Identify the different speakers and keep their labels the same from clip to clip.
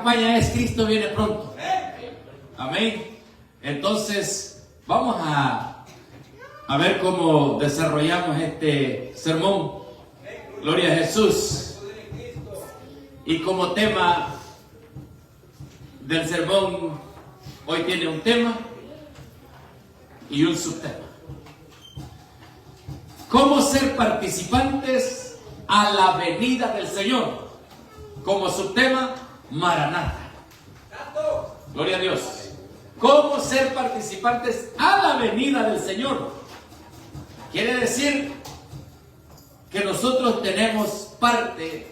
Speaker 1: campaña es Cristo viene pronto. Amén. Entonces, vamos a ver cómo desarrollamos este sermón. Gloria a Jesús. Y como tema del sermón, hoy tiene un tema y un subtema. ¿Cómo ser participantes a la venida del Señor? Como subtema, Maranata. Gloria a Dios. ¿Cómo ser participantes a la venida del Señor? Quiere decir que nosotros tenemos parte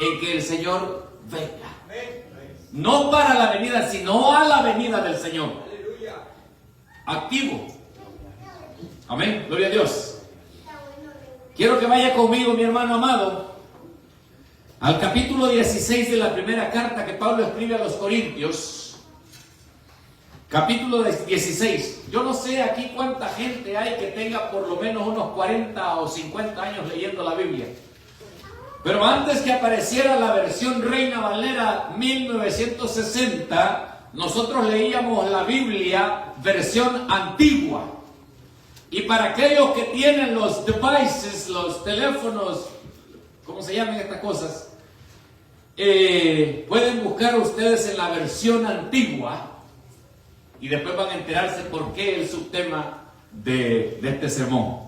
Speaker 1: en que el Señor venga. No para la venida, sino a la venida del Señor. Activo. Amén. Gloria a Dios. Quiero que vaya conmigo, mi hermano amado, al capítulo 16 de la primera carta que Pablo escribe a los Corintios. Capítulo 16. Yo no sé aquí cuánta gente hay que tenga por lo menos unos 40 o 50 años leyendo la Biblia. Pero antes que apareciera la versión Reina Valera 1960, nosotros leíamos la Biblia versión antigua. Y para aquellos que tienen los devices, los teléfonos, ¿cómo se llaman estas cosas? Pueden buscar ustedes en la versión antigua y después van a enterarse por qué el subtema de este sermón.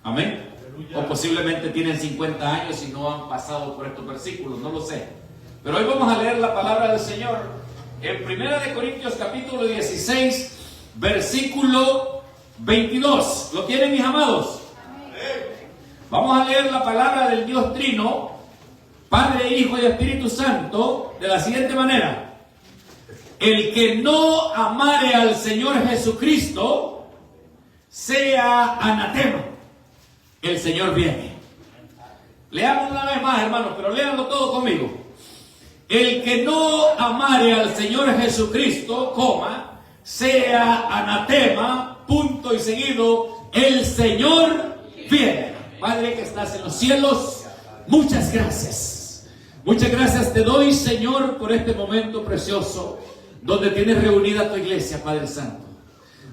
Speaker 1: Amén. O posiblemente tienen 50 años y no han pasado por estos versículos, no lo sé. Pero hoy vamos a leer la palabra del Señor en 1 Corintios capítulo 16, versículo 22. ¿Lo tienen, mis amados? Vamos a leer la palabra del Dios Trino, Padre, Hijo y Espíritu Santo, de la siguiente manera. El que no amare al Señor Jesucristo, sea anatema. El Señor viene. Leamos una vez más, hermanos, pero léanlo todo conmigo. El que no amare al Señor Jesucristo, coma, sea anatema, punto y seguido, el Señor viene. Padre que estás en los cielos, muchas gracias. Muchas gracias te doy, Señor, por este momento precioso donde tienes reunida tu iglesia, Padre Santo,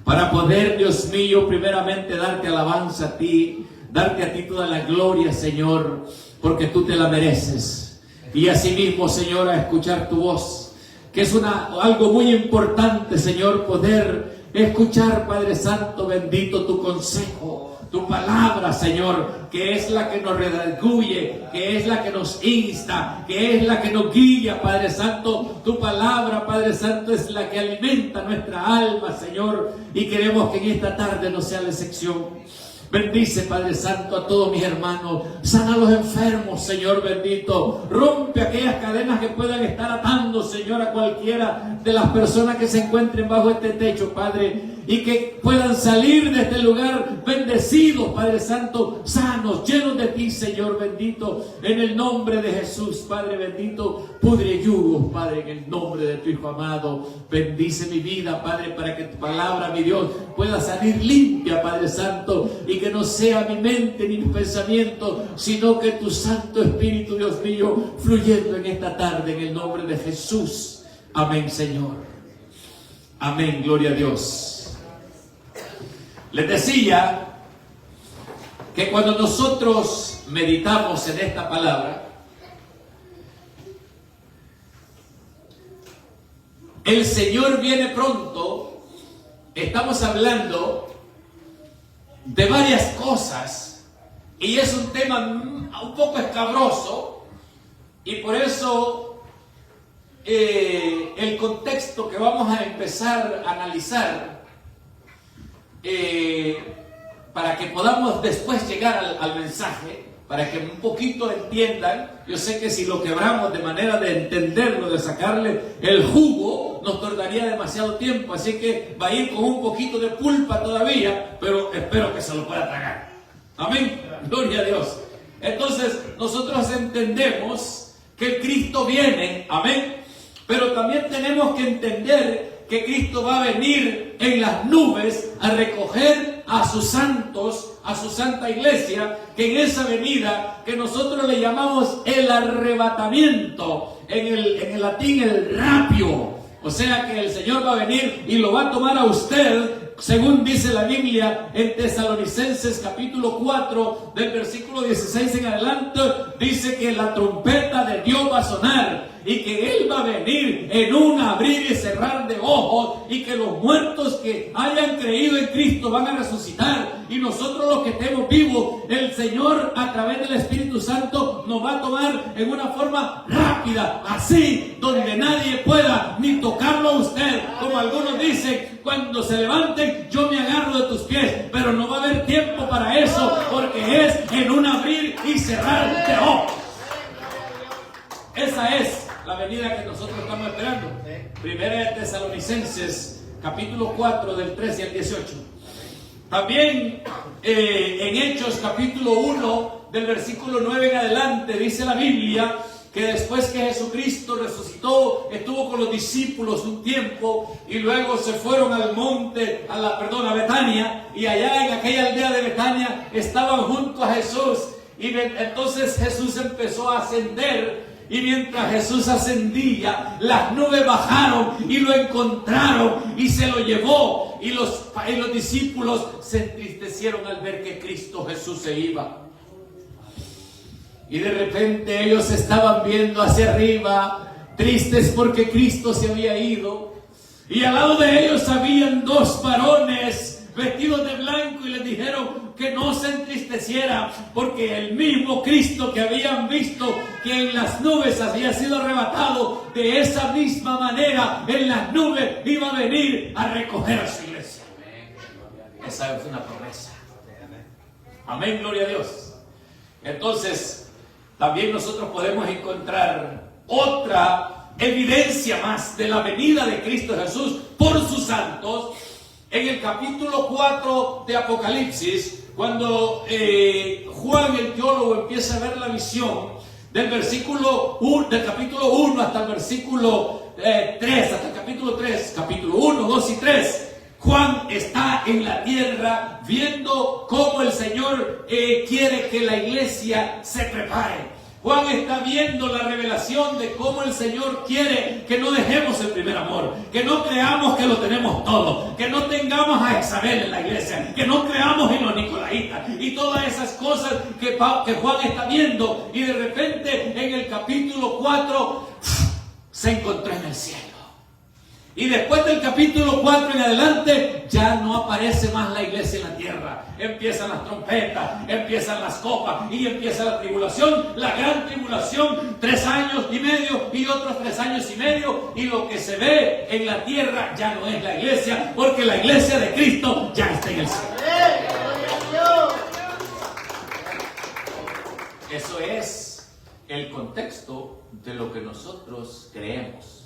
Speaker 1: para poder, Dios mío, primeramente darte alabanza a ti, darte a ti toda la gloria, Señor, porque tú te la mereces. Y asimismo, Señor, a escuchar tu voz, que es algo muy importante, Señor, poder escuchar, Padre Santo, bendito, tu consejo, tu palabra, Señor, que es la que nos redarguye, que es la que nos insta, que es la que nos guía, Padre Santo. Tu palabra, Padre Santo, es la que alimenta nuestra alma, Señor, y queremos que en esta tarde no sea la excepción. Bendice, Padre Santo, a todos mis hermanos. Sana a los enfermos, Señor bendito. Rompe aquellas cadenas que puedan estar atando, Señor, a cualquiera de las personas que se encuentren bajo este techo, Padre. Y que puedan salir de este lugar bendecidos, Padre Santo, sanos, llenos de ti, Señor bendito. En el nombre de Jesús, Padre bendito. Pudre yugos, Padre, en el nombre de tu Hijo amado. Bendice mi vida, Padre, para que tu palabra, mi Dios, pueda salir limpia, Padre Santo. Y que no sea mi mente ni mi pensamiento, sino que tu Santo Espíritu, Dios mío, fluyendo en esta tarde, en el nombre de Jesús. Amén, Señor. Amén, gloria a Dios. Les decía que cuando nosotros meditamos en esta palabra, el Señor viene pronto, estamos hablando de varias cosas y es un tema un poco escabroso y por eso el contexto que vamos a empezar a analizar para que podamos después llegar al mensaje, para que un poquito entiendan. Yo sé que si lo quebramos de manera de entenderlo, de sacarle el jugo, nos tardaría demasiado tiempo, así que va a ir con un poquito de pulpa todavía, pero espero que se lo pueda tragar. Amén, gloria a Dios. Entonces nosotros entendemos que Cristo viene, amén, pero también tenemos que entender que Cristo va a venir en las nubes a recoger a sus santos, a su santa iglesia, que en esa venida que nosotros le llamamos el arrebatamiento, en el latín el rapio. O sea que el Señor va a venir y lo va a tomar a usted, según dice la Biblia en Tesalonicenses capítulo 4, del versículo 16 en adelante, dice que la trompeta de Dios va a sonar y que Él va a venir en un abrir y cerrar de ojos, y que los muertos que hayan creído en Cristo van a resucitar, y nosotros los que estemos vivos, el Señor a través del Espíritu Santo nos va a tomar en una forma rápida, así donde nadie pueda ni tocarlo a usted, como algunos dicen: cuando se levanten yo me agarro de tus pies, pero no va a haber tiempo para eso, porque es en un abrir y cerrar de ojos. Esa es la venida que nosotros estamos esperando. Primera de Tesalonicenses capítulo 4 del 13 al 18. También en Hechos capítulo 1 del versículo 9 en adelante dice la Biblia que después que Jesucristo resucitó, estuvo con los discípulos un tiempo y luego se fueron al monte, a Betania, y allá en aquella aldea de Betania estaban junto a Jesús, y entonces Jesús empezó a ascender. Y mientras Jesús ascendía, las nubes bajaron y lo encontraron y se lo llevó. Y los discípulos se entristecieron al ver que Cristo Jesús se iba. Y de repente ellos estaban viendo hacia arriba, tristes porque Cristo se había ido. Y al lado de ellos habían dos varones vestidos de blanco, y les dijeron que no se entristecieran, porque el mismo Cristo que habían visto que en las nubes había sido arrebatado, de esa misma manera en las nubes iba a venir a recoger a su iglesia. Esa es una promesa. Amén, gloria a Dios. Entonces, también nosotros podemos encontrar otra evidencia más de la venida de Cristo Jesús por sus santos en el capítulo 4 de Apocalipsis, cuando Juan el teólogo empieza a ver la visión del capítulo 1 hasta el versículo 3, hasta el capítulo 3, capítulo 1, 2 y 3. Juan está en la tierra viendo cómo el Señor quiere que la iglesia se prepare. Juan está viendo la revelación de cómo el Señor quiere que no dejemos el primer amor, que no creamos que lo tenemos todo, que no tengamos a Isabel en la iglesia, que no creamos en los Nicolaitas y todas esas cosas que Juan está viendo. Y de repente en el capítulo 4 se encontró en el cielo. Y después del capítulo 4 en adelante ya no aparece más la iglesia en la tierra. Empiezan las trompetas, empiezan las copas y empieza la tribulación, la gran tribulación, 3 años y medio y otros 3 años y medio. Y lo que se ve en la tierra ya no es la iglesia, porque la iglesia de Cristo ya está en el cielo. Eso es el contexto de lo que nosotros creemos.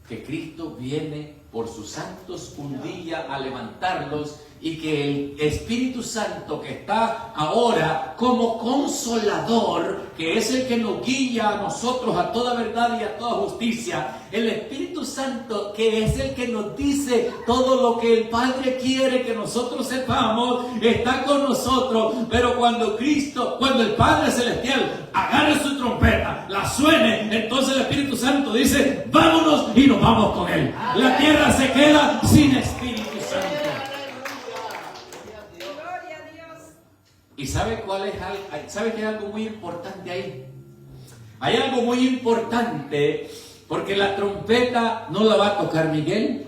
Speaker 1: Que Cristo viene por sus santos un día a levantarlos, y que el Espíritu Santo que está ahora como consolador, que es el que nos guía a nosotros a toda verdad y a toda justicia, el Espíritu Santo que es el que nos dice todo lo que el Padre quiere que nosotros sepamos, está con nosotros. Pero cuando el Padre Celestial agarre su trompeta, la suene, entonces el Espíritu Santo dice: vámonos, y nos vamos con Él. La tierra se queda sin Espíritu Santo. ¿Y sabe que hay algo muy importante ahí? Hay algo muy importante, porque la trompeta no la va a tocar Miguel,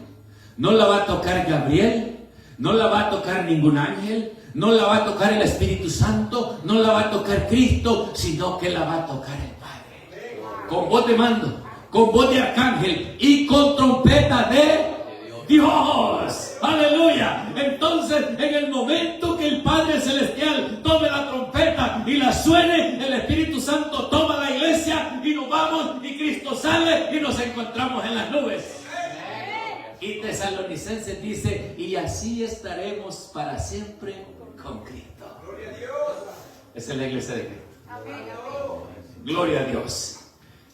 Speaker 1: no la va a tocar Gabriel, no la va a tocar ningún ángel, no la va a tocar el Espíritu Santo, no la va a tocar Cristo, sino que la va a tocar el Padre. Con voz de mando, con voz de arcángel y con trompeta de Dios. Aleluya. Entonces, en el momento que el Padre Celestial tome la trompeta y la suene, el Espíritu Santo toma la iglesia y nos vamos, y Cristo sale y nos encontramos en las nubes. Y Tesalonicenses dice: y así estaremos para siempre con Cristo. Esa es la iglesia de Cristo. Gloria a Dios.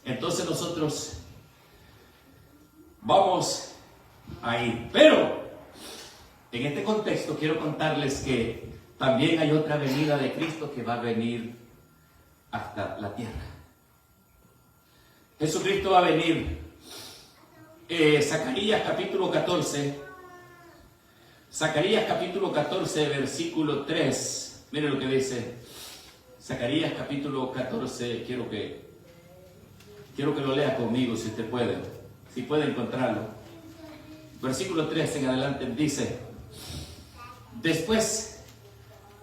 Speaker 1: Entonces nosotros vamos a ir, pero en este contexto quiero contarles que también hay otra venida de Cristo que va a venir hasta la tierra. Jesucristo va a venir. Zacarías capítulo 14. Zacarías capítulo 14, versículo 3. Miren lo que dice. Zacarías capítulo 14. Quiero que lo lea conmigo si usted puede. Si puede encontrarlo. Versículo 3 en adelante dice: después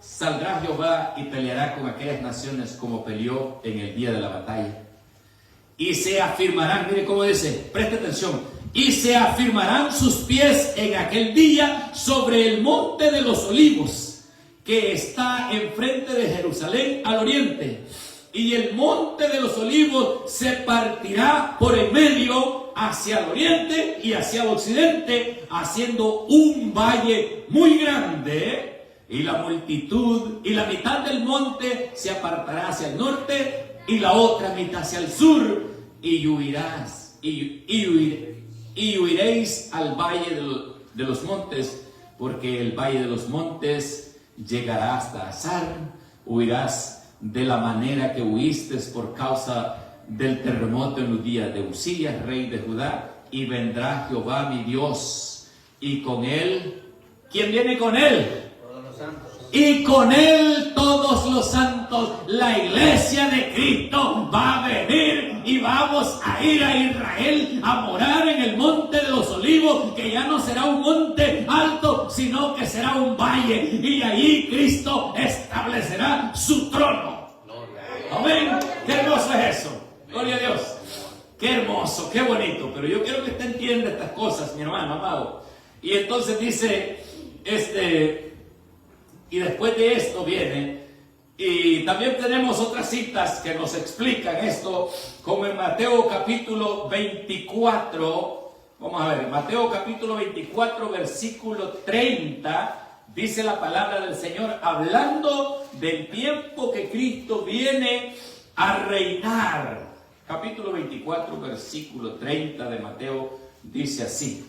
Speaker 1: saldrá Jehová y peleará con aquellas naciones como peleó en el día de la batalla. Y se afirmarán, mire cómo dice, preste atención, y se afirmarán sus pies en aquel día sobre el monte de los olivos, que está enfrente de Jerusalén al oriente. Y el monte de los olivos se partirá por en medio hacia el oriente y hacia el occidente, haciendo un valle muy grande. Y la multitud y la mitad del monte se apartará hacia el norte y la otra mitad hacia el sur, y huirás y huiréis al valle de los montes, porque el valle de los montes llegará hasta Azar. Huirás de la manera que huiste por causa del terremoto en los días de Usías, rey de Judá, y vendrá Jehová mi Dios, y con él, ¿quién viene con él? Y con él todos los santos. La iglesia de Cristo va a venir y vamos a ir a Israel a morar en el monte de los olivos, que ya no será un monte alto, sino que será un valle, y allí Cristo establecerá su trono. Amén. Qué hermoso es eso. Gloria a Dios. Qué hermoso, qué bonito. Pero yo quiero que usted entienda estas cosas, mi hermano amado. Y entonces dice, y después de esto viene, y también tenemos otras citas que nos explican esto, como en Mateo capítulo 24, vamos a ver, Mateo capítulo 24, versículo 30, dice la palabra del Señor, hablando del tiempo que Cristo viene a reinar. Capítulo 24, versículo 30 de Mateo, dice así: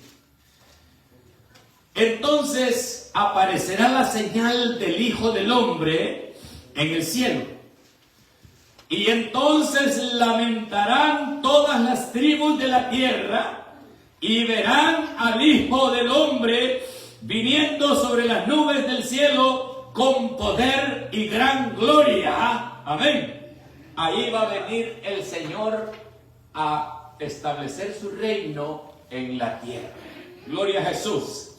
Speaker 1: entonces aparecerá la señal del Hijo del Hombre en el cielo, y entonces lamentarán todas las tribus de la tierra, y verán al Hijo del Hombre viniendo sobre las nubes del cielo con poder y gran gloria. Amén. Ahí va a venir el Señor a establecer su reino en la tierra. Gloria a Jesús.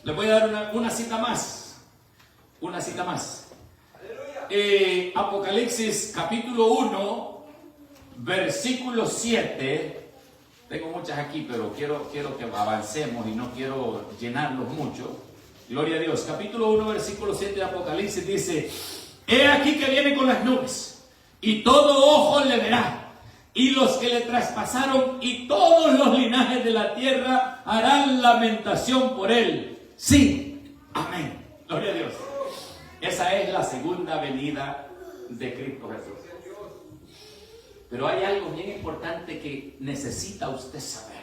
Speaker 1: Les voy a dar una cita más. Una cita más. Apocalipsis capítulo 1, versículo 7. Tengo muchas aquí, pero quiero que avancemos y no quiero llenarlos mucho. Gloria a Dios. Capítulo 1, versículo 7 de Apocalipsis dice: he aquí que viene con las nubes, y todo ojo le verá, y los que le traspasaron y todos los linajes de la tierra harán lamentación por él. Sí, amén. Gloria a Dios. Esa es la segunda venida de Cristo Jesús. Pero hay algo bien importante que necesita usted saber: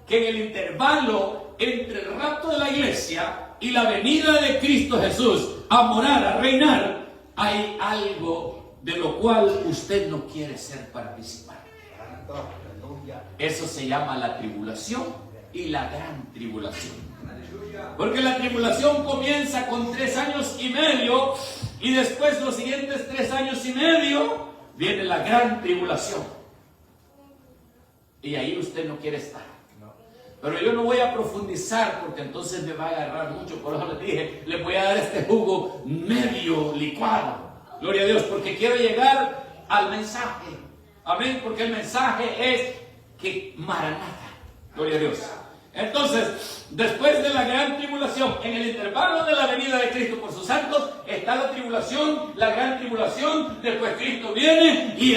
Speaker 1: que en el intervalo entre el rapto de la iglesia y la venida de Cristo Jesús a morar, a reinar, hay algo de lo cual usted no quiere ser participante. Eso se llama la tribulación y la gran tribulación. Porque la tribulación comienza con 3 años y medio, y después los siguientes 3 años y medio viene la gran tribulación. Y ahí usted no quiere estar. Pero yo no voy a profundizar, porque entonces me va a agarrar mucho. Por eso les dije, les voy a dar este jugo medio licuado. Gloria a Dios, porque quiero llegar al mensaje. Amén, porque el mensaje es que Maranatha. Gloria a Dios. Entonces, después de la gran tribulación, en el intervalo de la venida de Cristo por sus santos, está la tribulación, la gran tribulación. Después Cristo viene y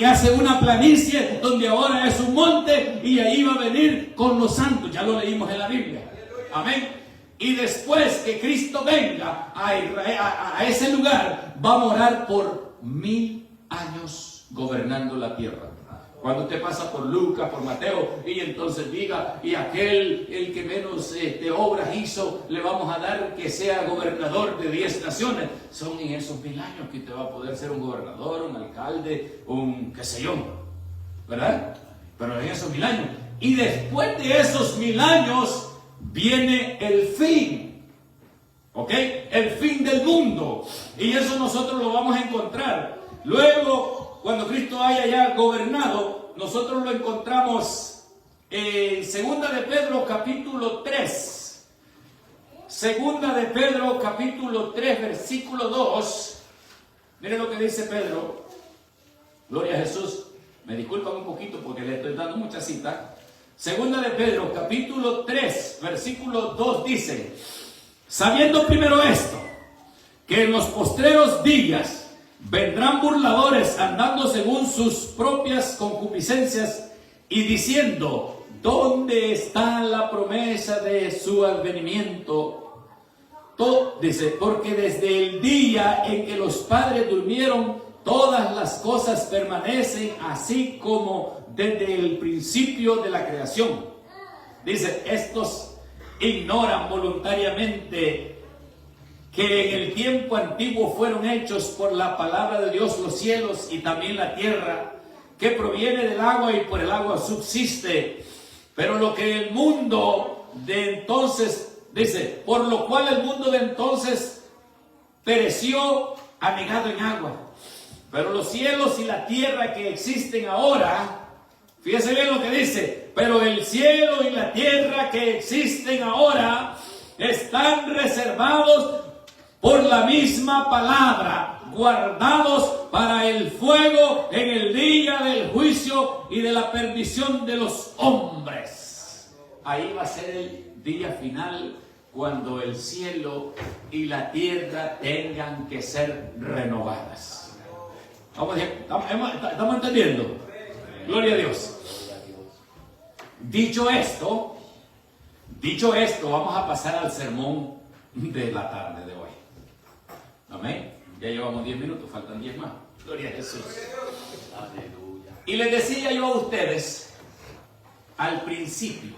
Speaker 1: hace una planicie donde ahora es un monte, y ahí va a venir con los santos. Ya lo leímos en la Biblia. Amén. Y después que Cristo venga a ese lugar, va a morar por 1000 años gobernando la tierra. Cuando usted pasa por Lucas, por Mateo, y entonces diga, y aquel, el que menos obras hizo, le vamos a dar que sea gobernador de 10 naciones. Son en esos 1000 años que usted va a poder ser un gobernador, un alcalde, un qué sé yo, ¿verdad? Pero en esos 1000 años. Y después de esos 1000 años viene el fin, ¿ok? El fin del mundo. Y eso nosotros lo vamos a encontrar. Luego, cuando Cristo haya ya gobernado, nosotros lo encontramos en 2 de Pedro capítulo 3. 2 de Pedro capítulo 3 versículo 2. Miren lo que dice Pedro. Gloria a Jesús. Me disculpan un poquito porque le estoy dando mucha cita. 2 de Pedro capítulo 3 versículo 2 dice: sabiendo primero esto, que en los postreros días vendrán burladores andando según sus propias concupiscencias y diciendo: ¿dónde está la promesa de su advenimiento? Dice: porque desde el día en que los padres durmieron, todas las cosas permanecen así como desde el principio de la creación. Dice: estos ignoran voluntariamente que en el tiempo antiguo fueron hechos por la palabra de Dios los cielos y también la tierra, que proviene del agua y por el agua subsiste. Pero lo que el mundo de entonces, dice, por lo cual el mundo de entonces pereció anegado en agua. Pero los cielos y la tierra que existen ahora, fíjese bien lo que dice, pero el cielo y la tierra que existen ahora están reservados por la misma palabra, guardados para el fuego en el día del juicio y de la perdición de los hombres. Ahí va a ser el día final, cuando el cielo y la tierra tengan que ser renovadas. ¿Estamos entendiendo? Gloria a Dios. Dicho esto, vamos a pasar al sermón de la tarde de hoy. Amén. Ya llevamos 10 minutos, faltan 10 más. Gloria a Jesús. Aleluya. Y les decía yo a ustedes al principio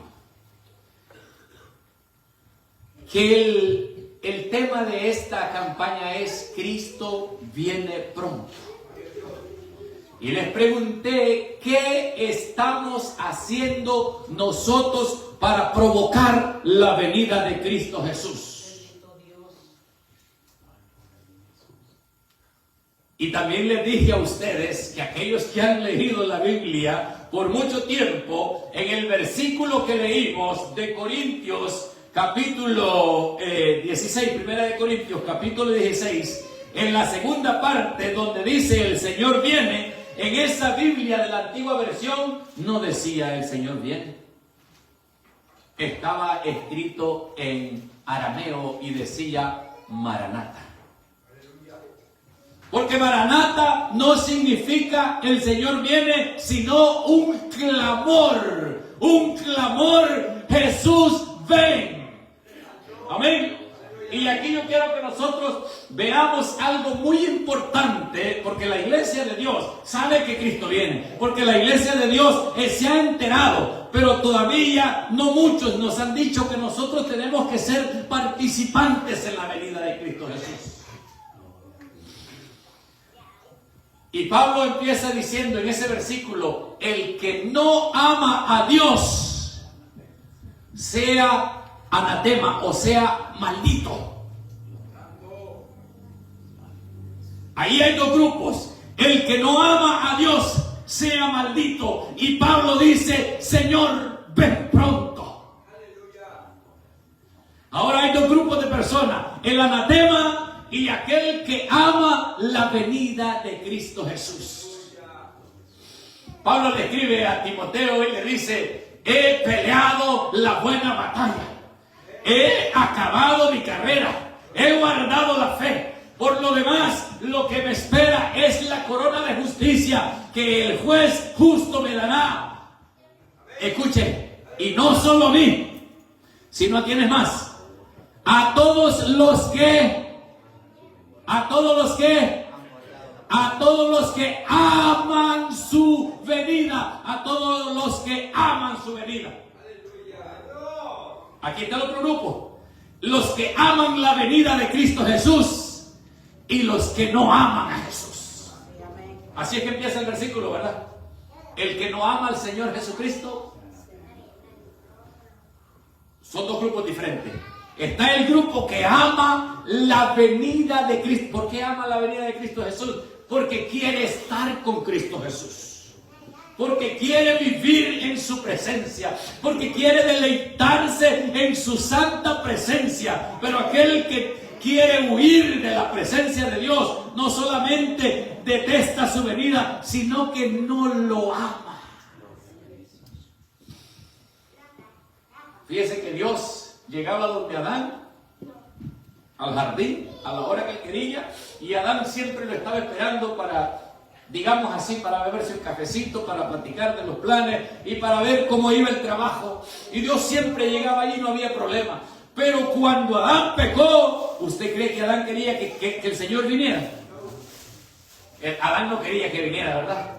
Speaker 1: que el tema de esta campaña es: Cristo viene pronto. Y les pregunté: ¿qué estamos haciendo nosotros para provocar la venida de Cristo Jesús? Y también les dije a ustedes que aquellos que han leído la Biblia por mucho tiempo, en el versículo que leímos de Corintios capítulo 16, primera de Corintios capítulo 16, en la segunda parte donde dice el Señor viene, en esa Biblia de la antigua versión no decía el Señor viene. Estaba escrito en arameo y decía Maranata. Porque Maranata no significa el Señor viene, sino un clamor, Jesús ven. Amén. Y aquí yo quiero que nosotros veamos algo muy importante, porque la iglesia de Dios sabe que Cristo viene, porque la iglesia de Dios se ha enterado, pero todavía no muchos nos han dicho que nosotros tenemos que ser participantes en la venida de Cristo Jesús. Y Pablo empieza diciendo en ese versículo: el que no ama a Dios sea anatema, o sea maldito. Ahí hay dos grupos: el que no ama a Dios sea maldito. Y Pablo dice: Señor, ven pronto. Ahora hay dos grupos de personas: el anatema y aquel que ama la venida de Cristo Jesús. Pablo le escribe a Timoteo y le dice: he peleado la buena batalla, he acabado mi carrera, he guardado la fe. Por lo demás, lo que me espera es la corona de justicia que el juez justo me dará. Escuchen, y no solo a mí, sino a quienes más, a todos los que a todos los que aman su venida, a todos los que aman su venida. Aquí está el otro grupo, los que aman la venida de Cristo Jesús y los que no aman a Jesús. Así es que empieza el versículo, ¿verdad? El que no ama al Señor Jesucristo. Son dos grupos diferentes. Está el grupo que ama la venida de Cristo. ¿Por qué ama la venida de Cristo Jesús? Porque quiere estar con Cristo Jesús. Porque quiere vivir en su presencia. Porque quiere deleitarse en su santa presencia. Pero aquel que quiere huir de la presencia de Dios no solamente detesta su venida, sino que no lo ama. Fíjese que Dios llegaba donde Adán, al jardín, a la hora que él quería, y Adán siempre lo estaba esperando para, digamos así, para beberse un cafecito, para platicar de los planes y para ver cómo iba el trabajo. Y Dios siempre llegaba allí y no había problema. Pero cuando Adán pecó, ¿usted cree que Adán quería que el Señor viniera? Adán no quería que viniera, ¿verdad?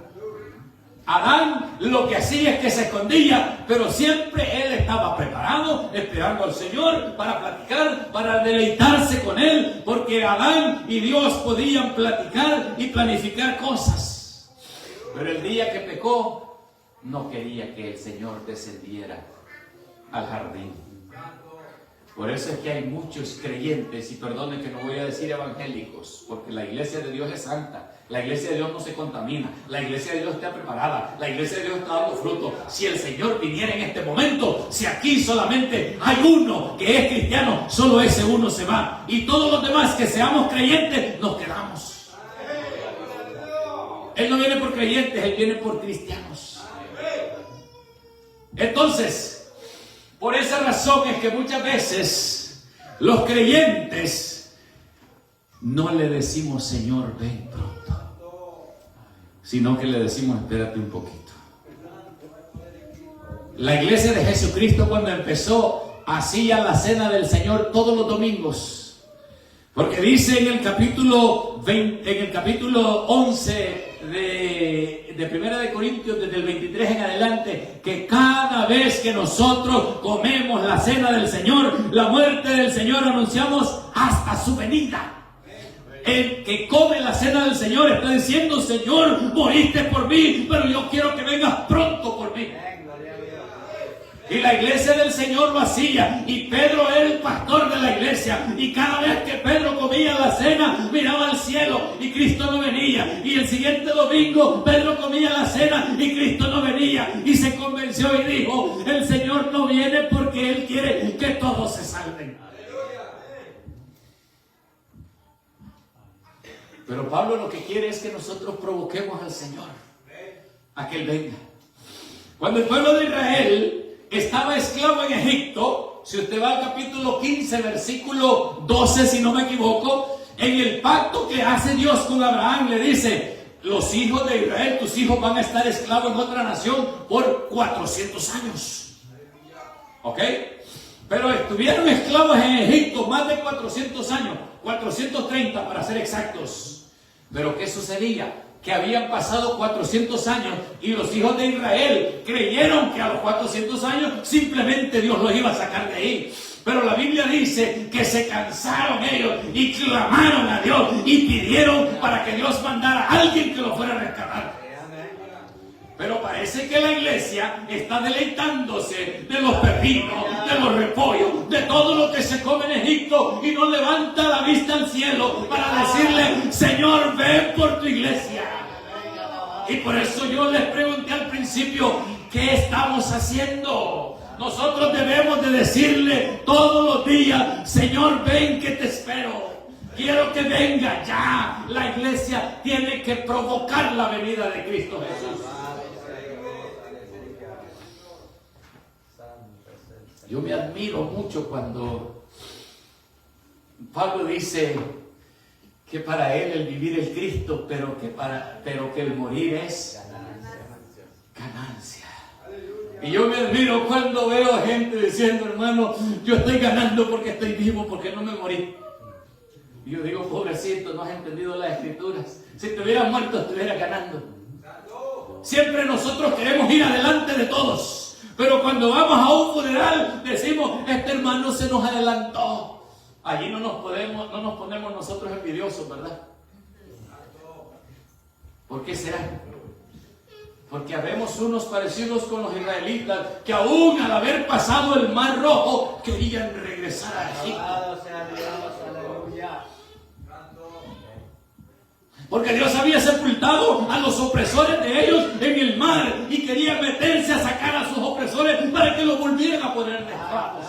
Speaker 1: Adán lo que hacía es que se escondía, pero siempre él estaba preparado, esperando al Señor para platicar, para deleitarse con él, porque Adán y Dios podían platicar y planificar cosas. Pero el día que pecó, no quería que el Señor descendiera al jardín. Por eso es que hay muchos creyentes, y perdonen que no voy a decir evangélicos, porque la iglesia de Dios es santa, la iglesia de Dios no se contamina, la iglesia de Dios está preparada, la iglesia de Dios está dando fruto. Si el Señor viniera en este momento, si aquí solamente hay uno que es cristiano, solo ese uno se va, y todos los demás que seamos creyentes, nos quedamos. Él no viene por creyentes, Él viene por cristianos. Entonces, por esa razón es que muchas veces los creyentes no le decimos Señor ven pronto, sino que le decimos espérate un poquito. La iglesia de Jesucristo cuando empezó hacía la cena del Señor todos los domingos, porque dice en el capítulo 20, en el capítulo 11 de Primera de Corintios, desde el 23 en adelante, que cada vez que nosotros comemos la cena del Señor, la muerte del Señor, anunciamos hasta su venida. El que come la cena del Señor está diciendo Señor, moriste por mí, pero yo quiero que vengas pronto por mí. Y la iglesia del Señor lo hacía, y Pedro era el pastor de la iglesia, y cada vez que Pedro comía la cena, miraba al cielo y Cristo no venía, y el siguiente domingo Pedro comía la cena y Cristo no venía, y se convenció y dijo, el Señor no viene porque Él quiere que todos se salven. Pero Pablo lo que quiere es que nosotros provoquemos al Señor a que Él venga. Cuando el pueblo de Israel estaba esclavo en Egipto, si usted va al capítulo 15, versículo 12, si no me equivoco, en el pacto que hace Dios con Abraham, le dice, los hijos de Israel, tus hijos van a estar esclavos en otra nación por 400 años. ¿Ok? Pero estuvieron esclavos en Egipto más de 400 años, 430 para ser exactos. Pero ¿qué sucedía? Que habían pasado 400 años y los hijos de Israel creyeron que a los 400 años simplemente Dios los iba a sacar de ahí. Pero la Biblia dice que se cansaron ellos y clamaron a Dios y pidieron para que Dios mandara a alguien que los fuera a rescatar. Pero parece que la iglesia está deleitándose de los pepinos, de los repollos, de todo lo que se come en Egipto y no levanta la vista al cielo para decirle, Señor, ven por tu iglesia. Y por eso yo les pregunté al principio, ¿qué estamos haciendo? Nosotros debemos de decirle todos los días, Señor, ven que te espero. Quiero que venga ya. La iglesia tiene que provocar la venida de Cristo Jesús. Yo me admiro mucho cuando Pablo dice que para él el vivir es Cristo, pero que el morir es ganancia. Y yo me admiro cuando veo a gente diciendo, hermano, yo estoy ganando porque estoy vivo, porque no me morí. Y yo digo, pobrecito, no has entendido las escrituras. Si te hubieras muerto, estuvieras ganando. Siempre nosotros queremos ir adelante de todos. Pero cuando vamos a un funeral, decimos, este hermano se nos adelantó. Allí no nos ponemos nosotros envidiosos, ¿verdad? ¿Por qué será? Porque habemos unos parecidos con los israelitas que aún al haber pasado el Mar Rojo querían regresar a Egipto. Porque Dios había sepultado a los opresores de ellos en el mar y quería meterse a sacar a sus opresores para que los volvieran a poner de esclavos.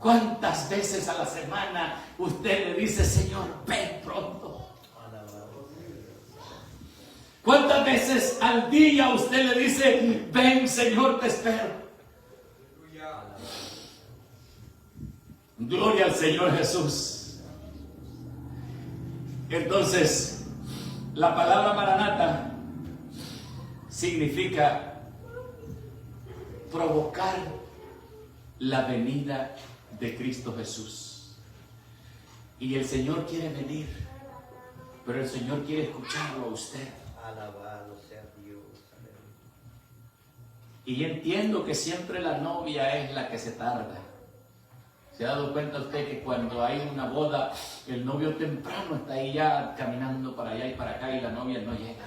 Speaker 1: ¿Cuántas veces a la semana usted le dice, Señor, ven pronto? ¿Cuántas veces al día usted le dice, ven, Señor, te espero? Gloria al Señor Jesús. Entonces, la palabra Maranata significa provocar la venida de Cristo Jesús. Y el Señor quiere venir, pero el Señor quiere escucharlo a usted.
Speaker 2: Alabado sea Dios.
Speaker 1: Y entiendo que siempre la novia es la que se tarda. ¿Se ha dado cuenta usted que cuando hay una boda, el novio temprano está ahí ya caminando para allá y para acá y la novia no llega?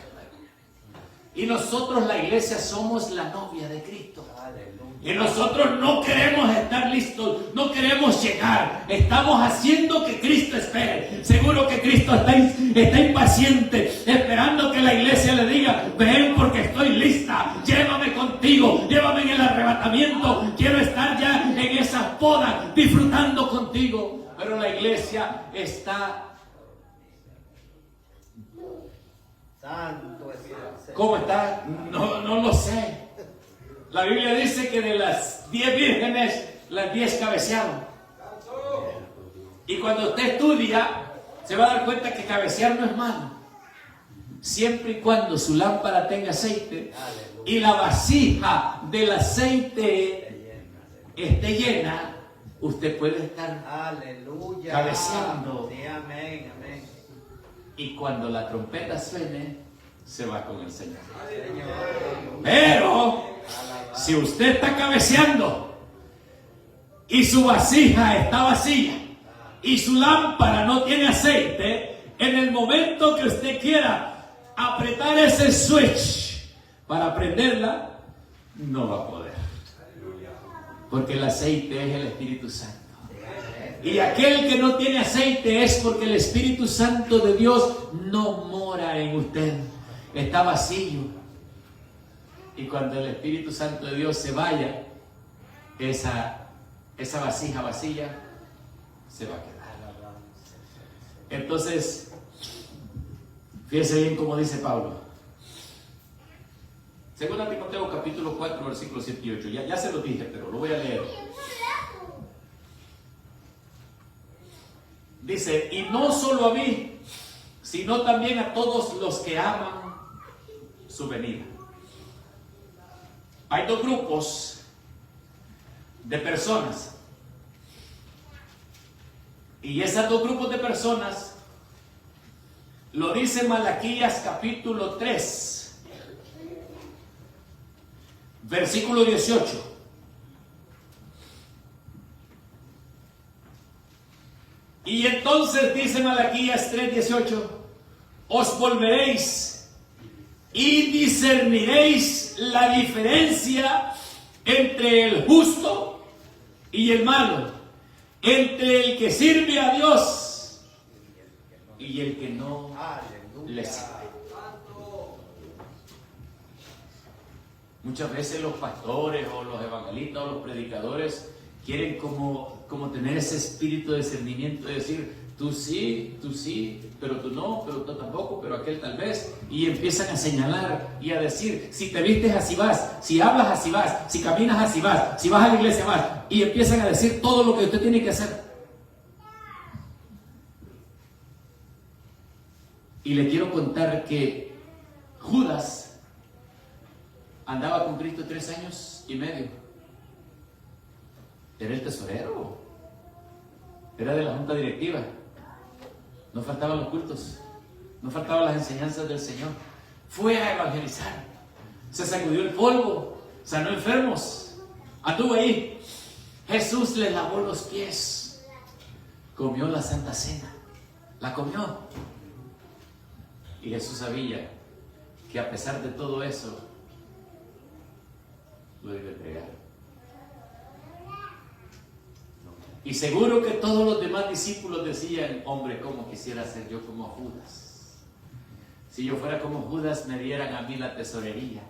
Speaker 1: Y nosotros, la iglesia, somos la novia de Cristo. Y nosotros no queremos estar listos, no queremos llegar. Estamos haciendo que Cristo espere. Seguro que Cristo está impaciente, esperando que la iglesia le diga, ven porque estoy lista, llévame contigo, llévame en el arrebatamiento. Quiero estar ya en esas bodas, disfrutando contigo. Pero la iglesia está...
Speaker 2: Santo es el Señor.
Speaker 1: ¿Cómo está? No lo sé. La Biblia dice que de las 10 vírgenes, las 10 cabecearon. Y cuando usted estudia, se va a dar cuenta que cabecear no es malo. Siempre y cuando su lámpara tenga aceite y la vasija del aceite esté llena, usted puede estar cabeceando.
Speaker 2: Sí, amén, amén.
Speaker 1: Y cuando la trompeta suene, se va con el Señor.
Speaker 2: Señor.
Speaker 1: Pero si usted está cabeceando y su vasija está vacía y su lámpara no tiene aceite, en el momento que usted quiera apretar ese switch para prenderla, no va a poder. Porque el aceite es el Espíritu Santo. Y aquel que no tiene aceite es porque el Espíritu Santo de Dios no mora en usted. Está vacío. Y cuando el Espíritu Santo de Dios se vaya, esa vasija vacía se va a quedar. Entonces, fíjese bien como dice Pablo. Segunda Timoteo capítulo 4, versículos 7 y 8. Ya se lo dije, pero lo voy a leer. Dice, y no solo a mí, sino también a todos los que aman su venida. Hay dos grupos de personas. Y esos dos grupos de personas lo dice Malaquías capítulo 3, versículo 18. Y entonces dice Malaquías 3:18, os volveréis y discerniréis la diferencia entre el justo y el malo, entre el que sirve a Dios y el que no le sirve. Muchas veces los pastores o los evangelistas o los predicadores quieren como tener ese espíritu de discernimiento de decir, tú sí, pero tú no, pero tú tampoco, pero aquel tal vez. Y empiezan a señalar y a decir, si te vistes así vas, si hablas así vas, si caminas así vas, si vas a la iglesia vas. Y empiezan a decir todo lo que usted tiene que hacer. Y le quiero contar que Judas andaba con Cristo 3 años y medio. Era el tesorero. Era de la junta directiva. No faltaban los cultos. No faltaban las enseñanzas del Señor. Fue a evangelizar. Se sacudió el polvo. Sanó enfermos. Anduvo ahí. Jesús le lavó los pies. Comió la Santa Cena. La comió. Y Jesús sabía que a pesar de todo eso, lo iba a entregar. Y seguro que todos los demás discípulos decían: hombre, ¿cómo quisiera ser yo como Judas? Si yo fuera como Judas, me dieran a mí la tesorería,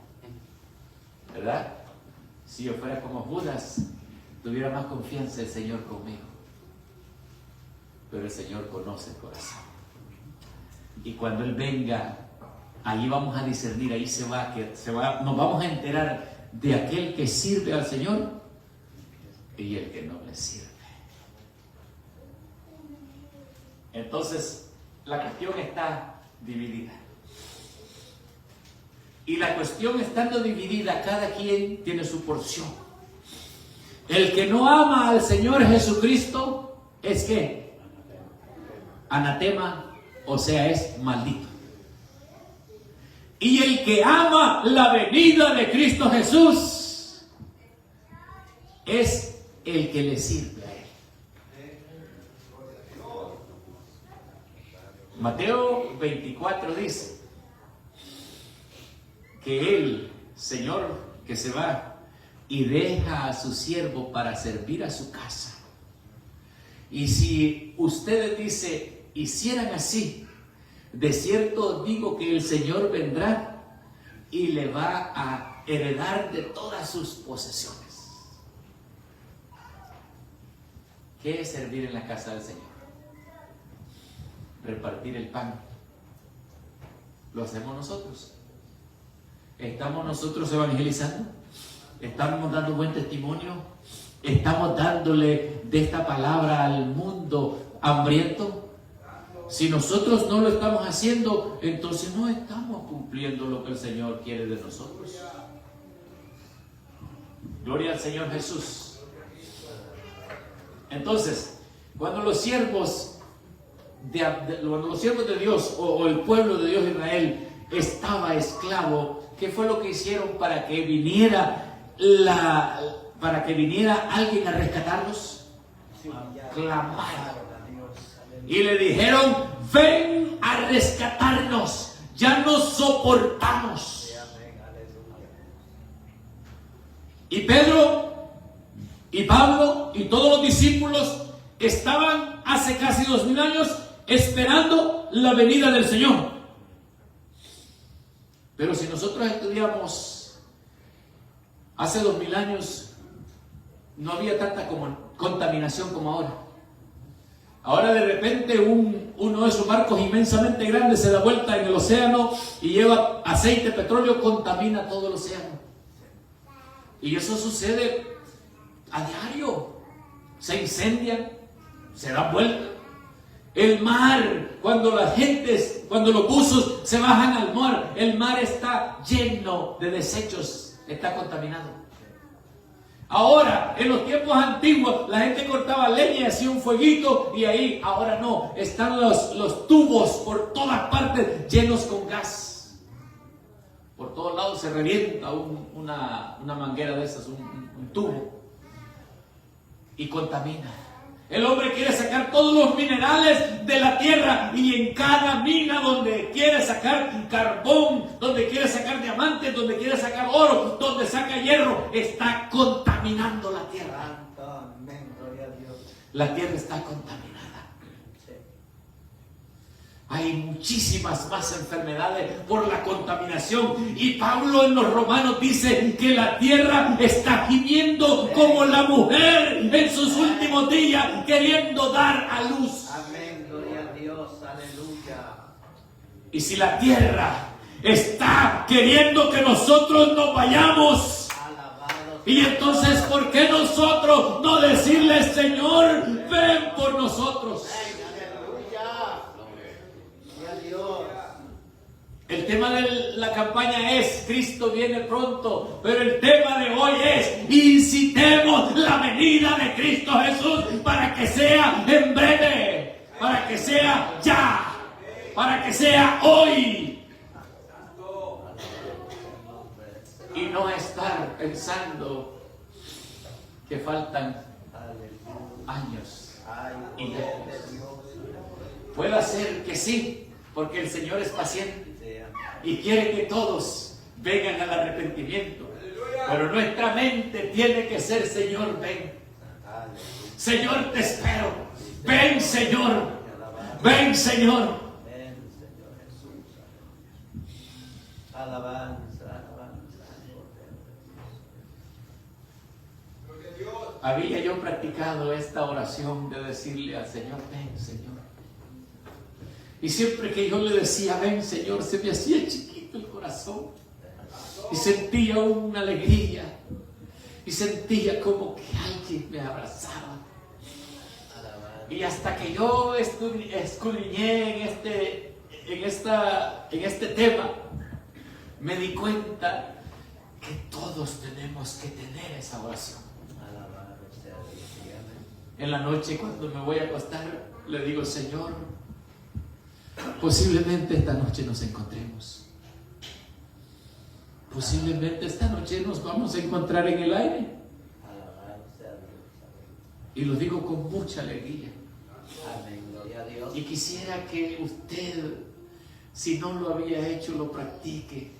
Speaker 1: ¿verdad? Si yo fuera como Judas, tuviera más confianza el Señor conmigo. Pero el Señor conoce el corazón. Y cuando Él venga, ahí vamos a discernir, ahí nos vamos a enterar de aquel que sirve al Señor y el que no le sirve. Entonces, la cuestión está dividida. Y la cuestión estando dividida, cada quien tiene su porción. El que no ama al Señor Jesucristo es ¿qué? Anatema, o sea, es maldito. Y el que ama la venida de Cristo Jesús es el que le sirve a Él. Mateo 24 dice que el Señor que se va y deja a su siervo para servir a su casa. Y si ustedes dicen, hicieran así, de cierto os digo que el Señor vendrá y le va a heredar de todas sus posesiones. ¿Qué es servir en la casa del Señor? Repartir el pan. Lo hacemos nosotros. ¿Estamos nosotros evangelizando? ¿Estamos dando buen testimonio? ¿Estamos dándole de esta palabra al mundo hambriento? Si nosotros no lo estamos haciendo, entonces no estamos cumpliendo lo que el Señor quiere de nosotros. Gloria al Señor Jesús. Entonces, cuando los siervos de Dios o el pueblo de Dios de Israel estaba esclavo, ¿qué fue lo que hicieron para que viniera alguien a rescatarlos? Clamaron y le dijeron: ven a rescatarnos, ya no soportamos. Y Pedro y Pablo y todos los discípulos estaban hace casi 2000 años esperando la venida del Señor. Pero si nosotros estudiamos hace 2000 años, no había tanta contaminación como ahora. Ahora de repente uno de esos barcos inmensamente grandes se da vuelta en el océano y lleva aceite, petróleo, contamina todo el océano. Y eso sucede a diario. Se incendian, se dan vuelta. El mar, cuando los buzos se bajan al mar, el mar está lleno de desechos, está contaminado. Ahora, en los tiempos antiguos, la gente cortaba leña y hacía un fueguito y ahí, ahora no, están los tubos por todas partes llenos con gas. Por todos lados se revienta una manguera de esas, un tubo, y contamina. El hombre quiere sacar todos los minerales de la tierra y en cada mina donde quiere sacar carbón, donde quiere sacar diamantes, donde quiere sacar oro, donde saca hierro, está contaminando la tierra.
Speaker 2: Amén, gloria a Dios.
Speaker 1: La tierra está contaminada. Hay muchísimas más enfermedades por la contaminación. Y Pablo en los Romanos dice que la tierra está gimiendo como la mujer en sus últimos días, queriendo dar a luz.
Speaker 2: Amén, gloria a Dios, aleluya.
Speaker 1: Y si la tierra está queriendo que nosotros nos vayamos, y entonces ¿por qué nosotros no decirle: Señor, ven por nosotros? El tema de la campaña es Cristo viene pronto, pero el tema de hoy es incitemos la venida de Cristo Jesús para que sea en breve, para que sea ya, para que sea hoy. Y no estar pensando que faltan años y años. Puede ser que sí, porque el Señor es paciente y quiere que todos vengan al arrepentimiento. Pero nuestra mente tiene que ser: Señor, ven. Señor, te espero. Ven, Señor. Ven, Señor.
Speaker 2: Ven, Señor Jesús. Alabanza, alabanza.
Speaker 1: Había yo practicado esta oración de decirle al Señor: ven, Señor. Y siempre que yo le decía: ven, Señor, se me hacía chiquito el corazón. Y sentía una alegría. Y sentía como que alguien me abrazaba. Y hasta que yo escudriñé en este tema, me di cuenta que todos tenemos que tener esa oración. En la noche, cuando me voy a acostar, le digo: Señor, posiblemente esta noche nos encontremos. Posiblemente esta noche nos vamos a encontrar en el aire. Y lo digo con mucha alegría. Y quisiera que usted, si no lo había hecho, lo practique,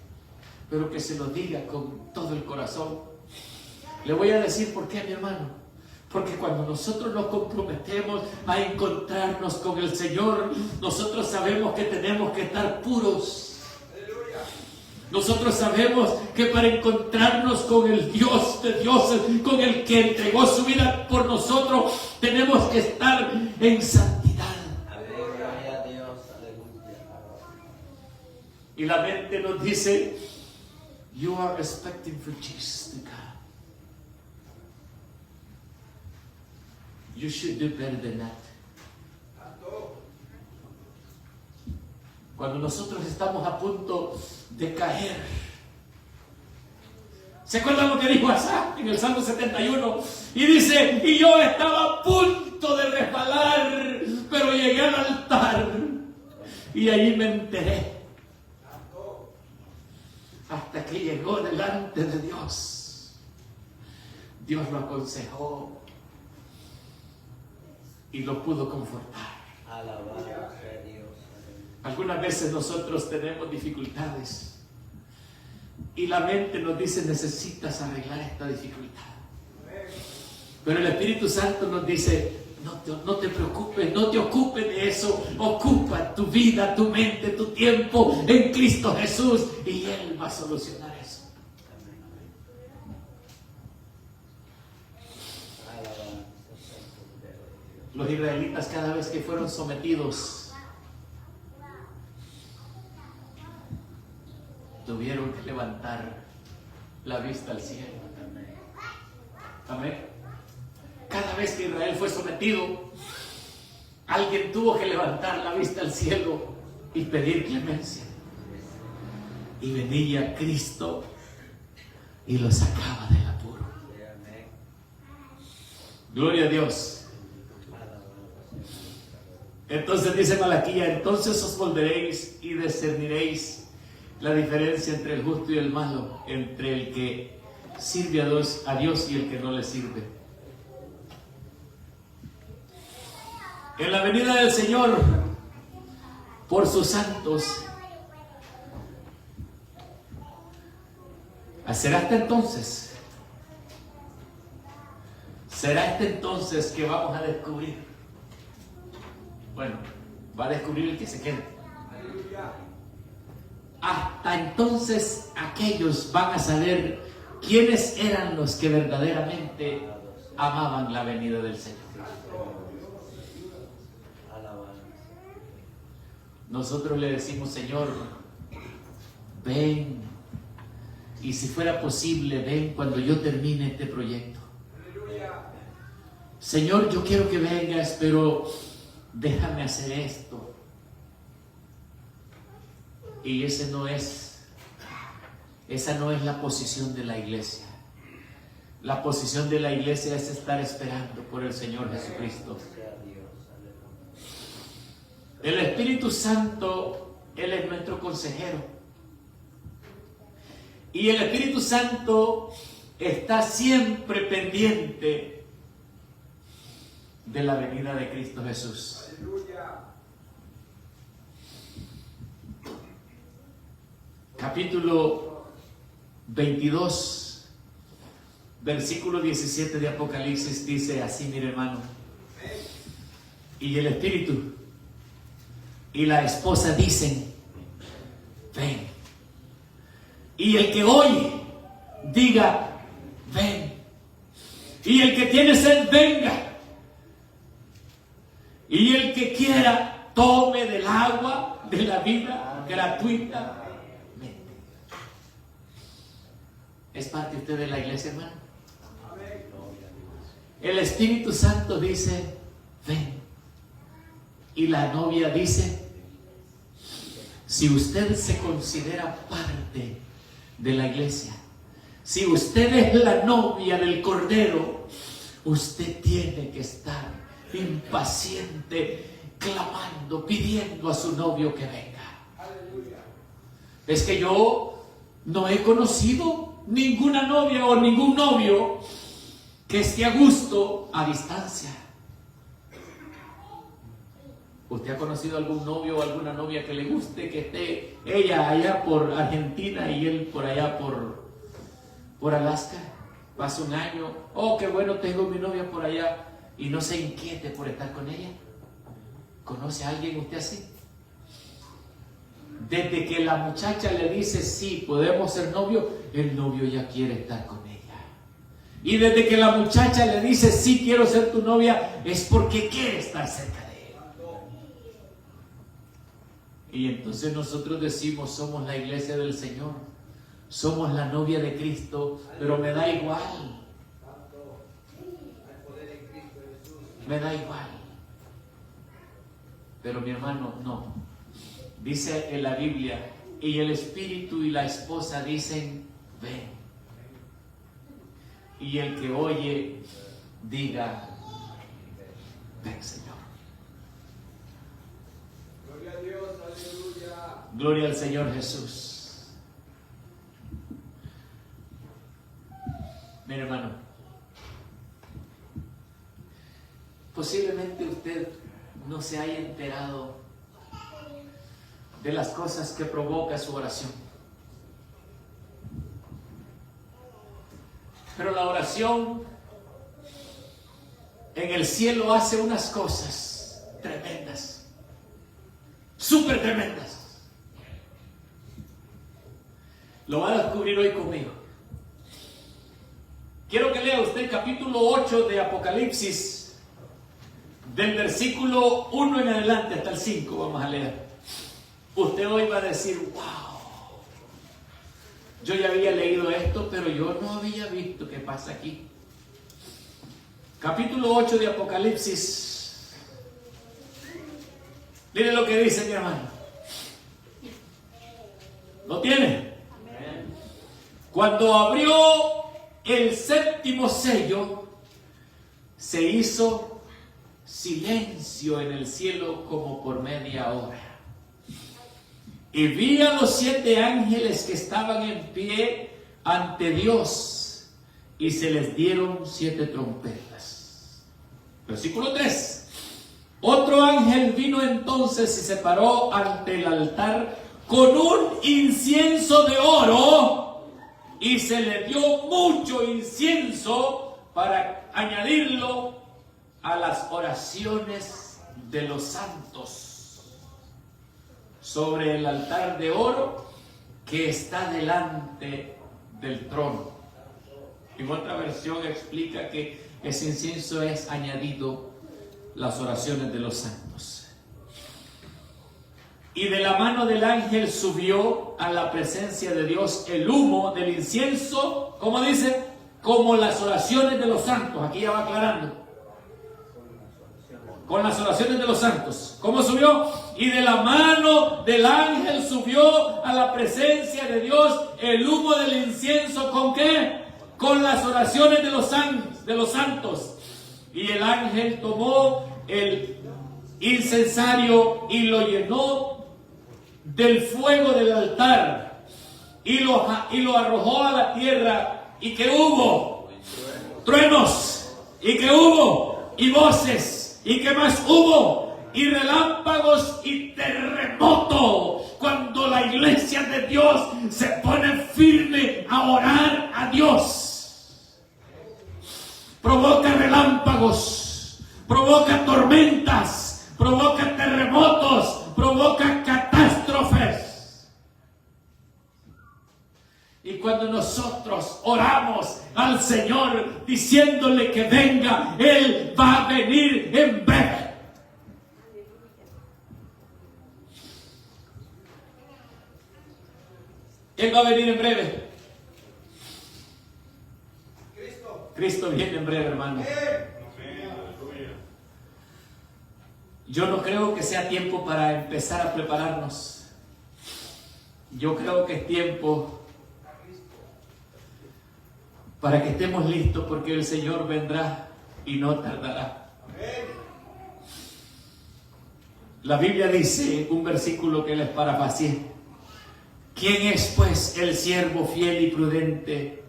Speaker 1: pero que se lo diga con todo el corazón. Le voy a decir por qué, mi hermano. Porque cuando nosotros nos comprometemos a encontrarnos con el Señor, nosotros sabemos que tenemos que estar puros. Nosotros sabemos que para encontrarnos con el Dios de dioses, con el que entregó su vida por nosotros, tenemos que estar en santidad.
Speaker 2: Gloria a Dios, aleluya.
Speaker 1: Y la mente nos dice: you are expecting for Jesus to come. You should do better than that. Cuando nosotros estamos a punto de caer, ¿se acuerdan lo que dijo Asaf en el Salmo 71? Y dice: y yo estaba a punto de resbalar, pero llegué al altar y allí me enteré, hasta que llegó delante de Dios. Dios lo aconsejó y lo pudo confortar.
Speaker 2: Alabanza a Dios.
Speaker 1: Algunas veces nosotros tenemos dificultades y la mente nos dice: necesitas arreglar esta dificultad. Pero el Espíritu Santo nos dice: no te preocupes, no te ocupes de eso. Ocupa tu vida, tu mente, tu tiempo en Cristo Jesús y Él va a solucionar eso. Los israelitas, cada vez que fueron sometidos, tuvieron que levantar la vista al cielo. Amén. Cada vez que Israel fue sometido, alguien tuvo que levantar la vista al cielo y pedir clemencia. Y venía Cristo y lo sacaba del apuro. Gloria a Dios. Entonces dice Malaquía: entonces os volveréis y discerniréis la diferencia entre el justo y el malo, entre el que sirve a Dios y el que no le sirve. En la venida del Señor por sus santos, ¿será hasta entonces? ¿Será hasta entonces que vamos a descubrir? Bueno, va a descubrir el que se quede. Hasta entonces aquellos van a saber quiénes eran los que verdaderamente amaban la venida del Señor. Nosotros le decimos: Señor, ven, y si fuera posible, ven cuando yo termine este proyecto. Señor, yo quiero que vengas, pero déjame hacer esto. Y esa no es la posición de la iglesia. La posición de la iglesia es estar esperando por el Señor Jesucristo. El Espíritu Santo, Él es nuestro consejero. Y el Espíritu Santo está siempre pendiente de la venida de Cristo Jesús. Capítulo 22, versículo 17 de Apocalipsis dice así, mire hermano. Y el Espíritu y la esposa dicen, ven. Y el que oye, diga, ven. Y el que tiene sed, venga. Y el que quiera, tome del agua de la vida gratuitamente. ¿Es parte usted de la iglesia, hermano? El Espíritu Santo dice, ven. Y la novia dice, si usted se considera parte de la iglesia, si usted es la novia del Cordero, usted tiene que estar impaciente, clamando, pidiendo a su novio que venga. Es que yo no he conocido ninguna novia o ningún novio que esté a gusto a distancia. ¿Usted ha conocido algún novio o alguna novia que le guste que esté ella allá por Argentina y él por allá por Alaska? Pasa un año, oh, qué bueno, tengo mi novia por allá, y no se inquiete por estar con ella. ¿Conoce a alguien usted así? Desde que la muchacha le dice sí, podemos ser novios, el novio ya quiere estar con ella. Y desde que la muchacha le dice sí, quiero ser tu novia, es porque quiere estar cerca de él. Y entonces nosotros decimos, somos la iglesia del Señor, somos la novia de Cristo, pero me da igual. Me da igual. Pero mi hermano, no. Dice en la Biblia, y el Espíritu y la esposa dicen, ven. Y el que oye, diga, ven, Señor.
Speaker 3: Gloria a Dios, aleluya.
Speaker 1: Gloria al Señor Jesús. Mira, hermano, posiblemente usted no se haya enterado de las cosas que provoca su oración. Pero la oración en el cielo hace unas cosas tremendas, súper tremendas. Lo va a descubrir hoy conmigo. Quiero que lea usted el capítulo 8 de Apocalipsis, del versículo 1 en adelante hasta el 5, vamos a leer. Usted hoy va a decir, wow, yo ya había leído esto, pero yo no había visto qué pasa aquí. Capítulo 8 de Apocalipsis. Mire lo que dice mi hermano. ¿Lo tiene? Cuando abrió el séptimo sello, se hizo silencio en el cielo como por media hora. Y vi a los 7 ángeles que estaban en pie ante Dios, y se les dieron 7 trompetas. Versículo 3. Otro ángel vino entonces y se paró ante el altar con un incienso de oro, y se le dio mucho incienso para añadirlo a las oraciones de los santos sobre el altar de oro que está delante del trono. En otra versión explica que ese incienso es añadido las oraciones de los santos. Y de la mano del ángel subió a la presencia de Dios el humo del incienso, ¿cómo dice? Como las oraciones de los santos. Aquí ya va aclarando. Con las oraciones de los santos. ¿Cómo subió? y de la mano del ángel subió a la presencia de Dios el humo del incienso. ¿Con qué? Con las oraciones de los santos. Y el ángel tomó el incensario y lo llenó del fuego del altar y lo arrojó a la tierra. ¿Y que hubo? Truenos. ¿Y que hubo? Y voces. ¿Y que más hubo? Y relámpagos y terremoto. Cuando la iglesia de Dios se pone firme a orar a Dios, provoca relámpagos, provoca tormentas, provoca terremotos, provoca catástrofes. Y cuando nosotros oramos al Señor diciéndole que venga, Él va a venir en breve. Él va a venir en breve. Cristo viene en breve, hermano. Yo no creo que sea tiempo para empezar a prepararnos. Yo creo que es tiempo para que estemos listos, porque el Señor vendrá y no tardará. La Biblia dice, un versículo que les parafraseé: ¿quién es pues el siervo fiel y prudente,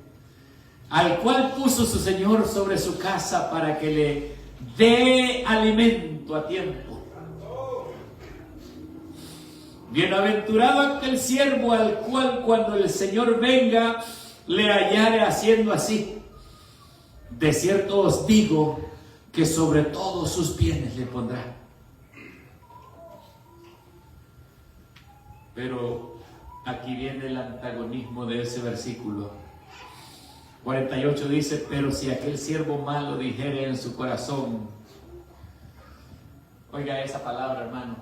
Speaker 1: al cual puso su Señor sobre su casa para que le dé alimento a tiempo? Bienaventurado aquel siervo al cual cuando el Señor venga le hallare haciendo así. De cierto os digo que sobre todos sus bienes le pondrá. Pero aquí viene el antagonismo de ese versículo. 48 dice: pero si aquel siervo malo dijere en su corazón. Oiga esa palabra, hermano.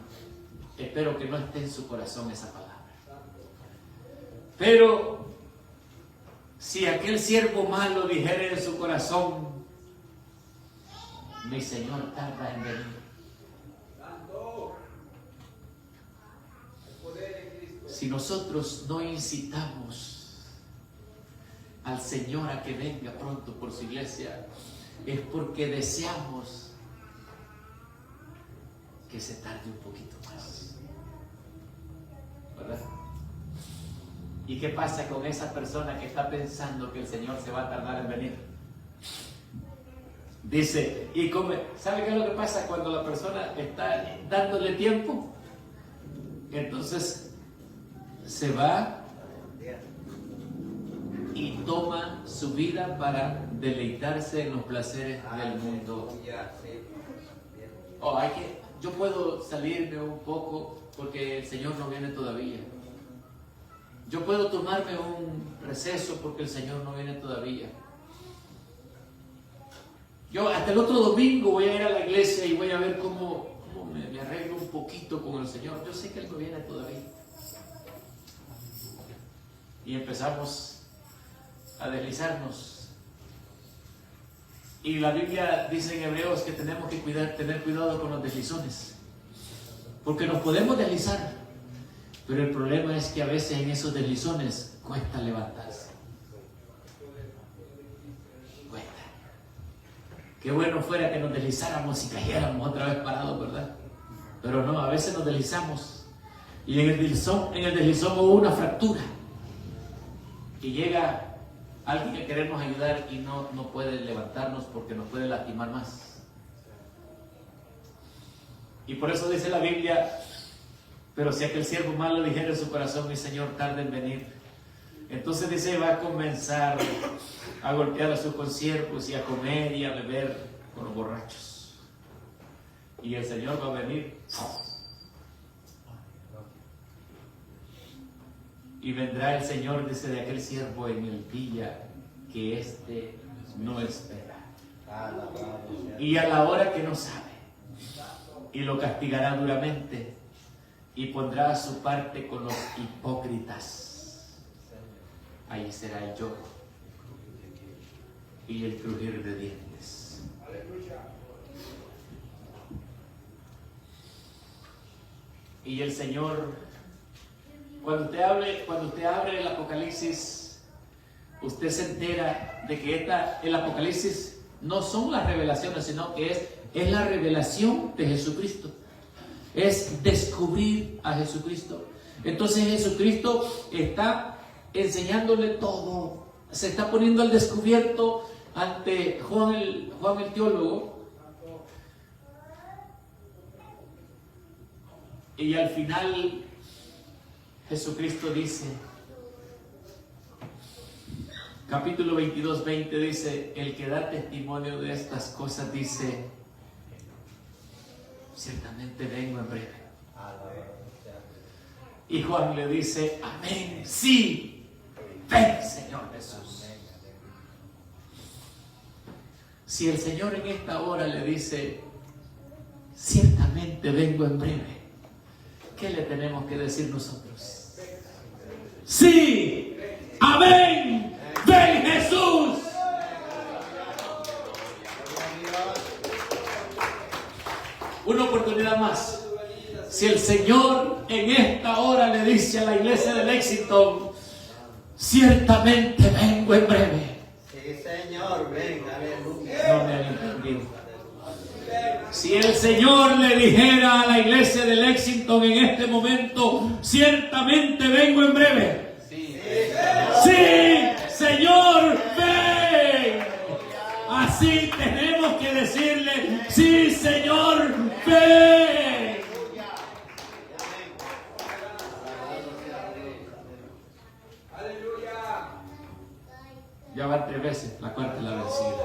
Speaker 1: Espero que no esté en su corazón esa palabra. Pero si aquel siervo malo dijere en su corazón: mi Señor tarda en venir. Si nosotros no incitamos al Señor a que venga pronto por su iglesia, es porque deseamos que se tarde un poquito más, ¿verdad? ¿Y qué pasa con esa persona que está pensando que el Señor se va a tardar en venir? Dice, ¿sabe qué es lo que pasa cuando la persona está dándole tiempo? Entonces se va y toma su vida para deleitarse en los placeres del mundo. Yo puedo salirme un poco porque el Señor no viene todavía. Yo puedo tomarme un receso porque el Señor no viene todavía. Yo hasta el otro domingo voy a ir a la iglesia y voy a ver cómo me arreglo un poquito con el Señor. Yo sé que Él no viene todavía. Y empezamos a deslizarnos. Y la Biblia dice en Hebreos que tenemos que tener cuidado con los deslizones. Porque nos podemos deslizar. Pero el problema es que a veces en esos deslizones cuesta levantarse. Cuesta. Qué bueno fuera que nos deslizáramos y cayéramos otra vez parados, ¿verdad? Pero no, a veces nos deslizamos. Y en el deslizón hubo una fractura. Y llega alguien que queremos ayudar y no puede levantarnos porque nos puede lastimar más. Y por eso dice la Biblia: pero si aquel siervo malo dijera en su corazón: mi Señor tarda en venir. Entonces dice, va a comenzar a golpear a sus consiervos y a comer y a beber con los borrachos. Y el Señor va a venir. Y vendrá el Señor, dice, de aquel siervo en el día que éste no espera. Y a la hora que no sabe. Y lo castigará duramente. Y pondrá a su parte con los hipócritas. Ahí será el lloro y el crujir de dientes. Y el Señor, cuando usted abre el Apocalipsis, usted se entera de que el Apocalipsis no son las revelaciones, sino que es la revelación de Jesucristo. Es descubrir a Jesucristo. Entonces Jesucristo está enseñándole todo. Se está poniendo al descubierto ante Juan el teólogo. Y al final Jesucristo dice, capítulo 22, 20 dice, el que da testimonio de estas cosas dice, ciertamente vengo en breve. Y Juan le dice, amén, sí, ven Señor Jesús. Si el Señor en esta hora le dice, ciertamente vengo en breve, ¿qué le tenemos que decir nosotros? Sí, amén, ven Jesús. Una oportunidad más. Si el Señor en esta hora le dice a la iglesia de Lexington, ciertamente vengo en breve.
Speaker 2: Sí, Señor, ven, aleluya.
Speaker 1: No me han entendido. Si el Señor le dijera a la iglesia de Lexington en este momento, ciertamente vengo en breve.
Speaker 2: Sí,
Speaker 1: Sí, Señor, ven. Así tenemos que decirle, sí, Señor, ven. Ya van 3 veces, la cuarta es la vencida.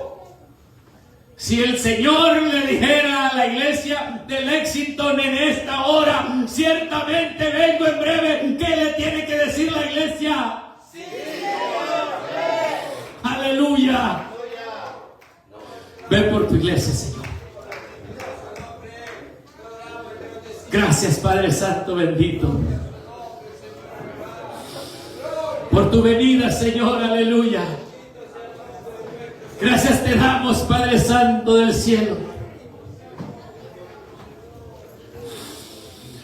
Speaker 1: Si el Señor le dijera a la iglesia de Lexington en esta hora, ciertamente vengo en breve, ¿qué le tiene que decir la iglesia? Sí, aleluya. Ven por tu iglesia, Señor. Gracias, Padre Santo bendito, por tu venida, Señor, aleluya. Gracias te damos, Padre Santo del cielo,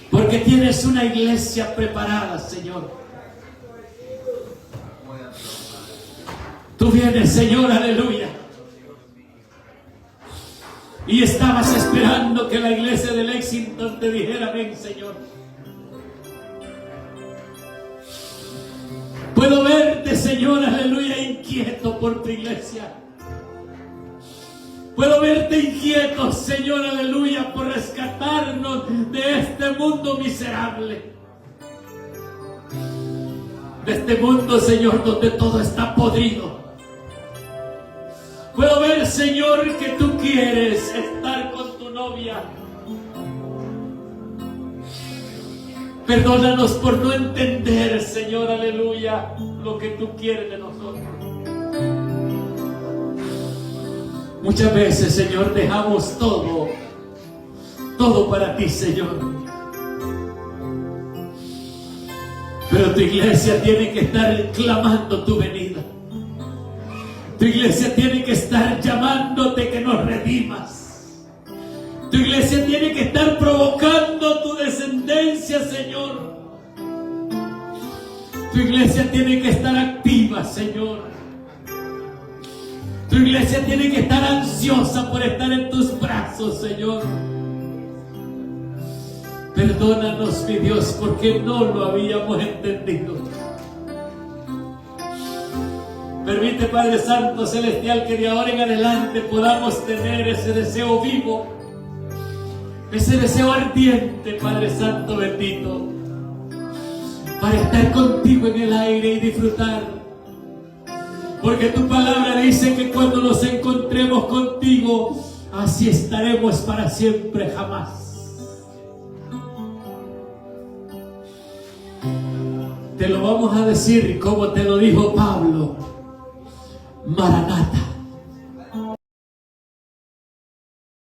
Speaker 1: porque tienes una iglesia preparada, Señor. Tú vienes, Señor, aleluya, y estabas esperando que la iglesia de Lexington te dijera, ven, Señor. Puedo verte, Señor, aleluya, inquieto por tu iglesia. Puedo verte inquieto, Señor, aleluya, por rescatarnos de este mundo miserable. De este mundo, Señor, donde todo está podrido. Puedo ver, Señor, que tú quieres estar con tu novia. Perdónanos por no entender, Señor, aleluya, lo que tú quieres de nosotros. Muchas veces, Señor, dejamos todo para ti, Señor. Pero tu iglesia tiene que estar clamando tu venida. Tu iglesia tiene que estar llamándote que nos redimas. Tu iglesia tiene que estar provocando tu descendencia, Señor. Tu iglesia tiene que estar activa, Señor. Tu iglesia tiene que estar ansiosa por estar en tus brazos, Señor. Perdónanos, mi Dios, porque no lo habíamos entendido. Permite, Padre Santo Celestial, que de ahora en adelante podamos tener ese deseo vivo, ese deseo ardiente, Padre Santo bendito, para estar contigo en el aire y disfrutar. Porque tu palabra dice que cuando nos encontremos contigo, así estaremos para siempre, jamás. Te lo vamos a decir como te lo dijo Pablo: Maranata.